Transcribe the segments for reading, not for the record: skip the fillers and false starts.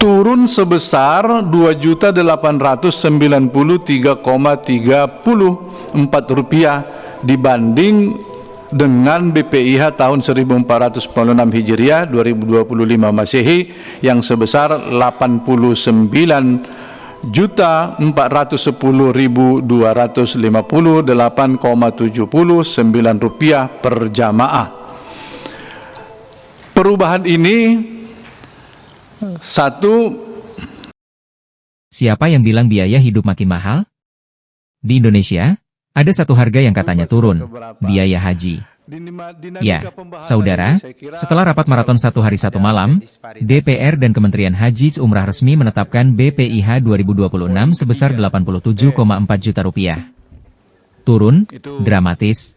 turun sebesar Rp2.893,34 dibanding dengan BPIH tahun 1446 Hijriah 2025 Masehi yang sebesar Rp89.250.879 per jamaah. Perubahan ini satu. Siapa yang bilang biaya hidup makin mahal? Di Indonesia, ada satu harga yang katanya turun, biaya haji. Ya, saudara, setelah rapat maraton 1 hari 1 malam, DPR dan Kementerian Haji Umrah resmi menetapkan BPIH 2026 sebesar Rp87,4 juta. Turun, dramatis,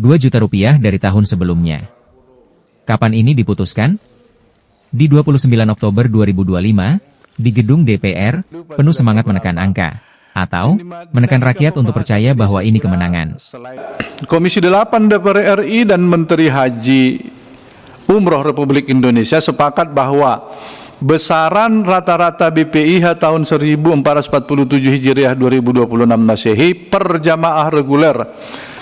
Rp2 juta dari tahun sebelumnya. Kapan ini diputuskan? Di 29 Oktober 2025, di gedung DPR, penuh semangat menekan angka, atau menekan rakyat untuk percaya bahwa ini kemenangan. Komisi 8 DPR RI dan Menteri Haji Umroh Republik Indonesia sepakat bahwa besaran rata-rata BPIH tahun 1447 Hijriah 2026 Masehi per jamaah reguler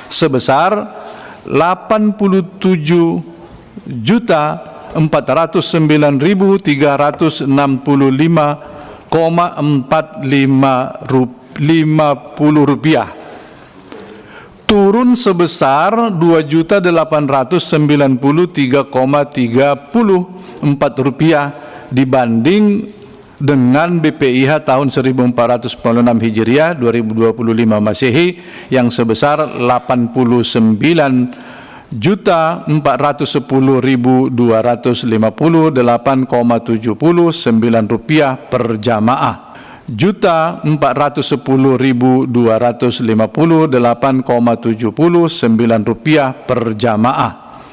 sebesar Rp449.435,50, turun sebesar Rp2.893,34 dibanding dengan BPIH tahun 1446 Hijriah 2025 Masehi yang sebesar Rp89.250.879 per jamaah. Rp4.250.879 per jamaah.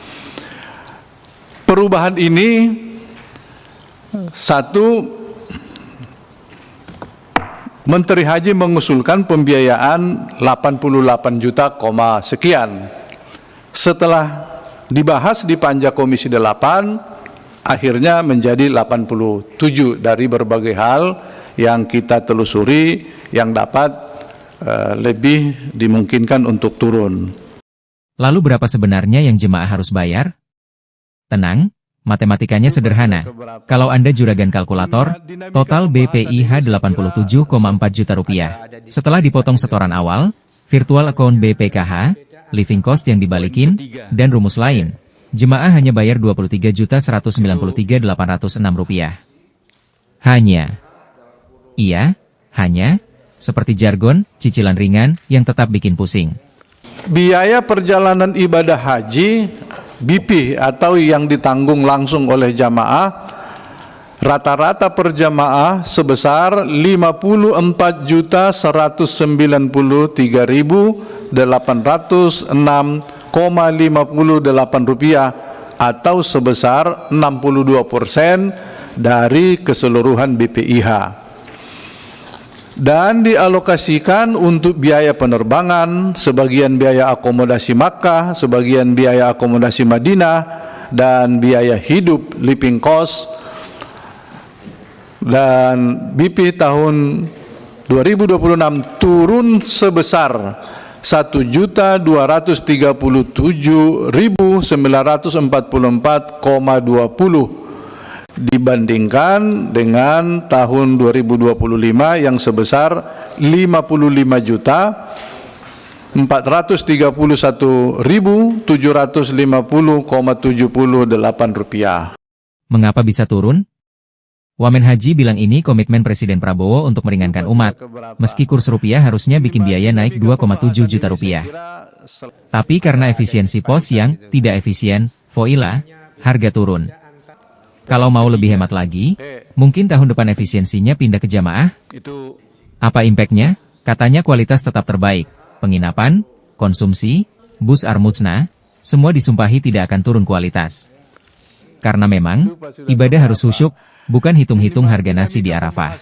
Perubahan ini satu, Menteri Haji mengusulkan pembiayaan 88 juta, sekian. Setelah dibahas di panja Komisi 8, akhirnya menjadi 87 dari berbagai hal yang kita telusuri yang dapat lebih dimungkinkan untuk turun. Lalu berapa sebenarnya yang jemaah harus bayar? Tenang, matematikanya sederhana. Kalau Anda juragan kalkulator, total BPIH Rp87,4 juta. Setelah dipotong setoran awal, virtual account BPKH, living cost yang dibalikin, dan rumus lain, jemaah hanya bayar Rp23.193.806. Hanya. Iya, hanya, seperti jargon, cicilan ringan, yang tetap bikin pusing. Biaya perjalanan ibadah haji, BP atau yang ditanggung langsung oleh jamaah, rata-rata per jamaah sebesar Rp54.806,58 atau sebesar 62% dari keseluruhan BPIH. Dan dialokasikan untuk biaya penerbangan, sebagian biaya akomodasi Makkah, sebagian biaya akomodasi Madinah, dan biaya hidup living cost. Dan BP tahun 2026 turun sebesar Rp1.237.944,20 dibandingkan dengan tahun 2025 yang sebesar Rp55.751.750,78. Mengapa bisa turun? Wamen Haji bilang ini komitmen Presiden Prabowo untuk meringankan umat, meski kurs rupiah harusnya bikin biaya naik Rp2,7 juta. Tapi karena efisiensi pos yang tidak efisien, voila, harga turun. Kalau mau lebih hemat lagi, mungkin tahun depan efisiensinya pindah ke jamaah? Apa impactnya? Katanya kualitas tetap terbaik. Penginapan, konsumsi, bus musnah, semua disumpahi tidak akan turun kualitas. Karena memang, ibadah harus khusyuk, bukan hitung-hitung harga nasi di Arafah.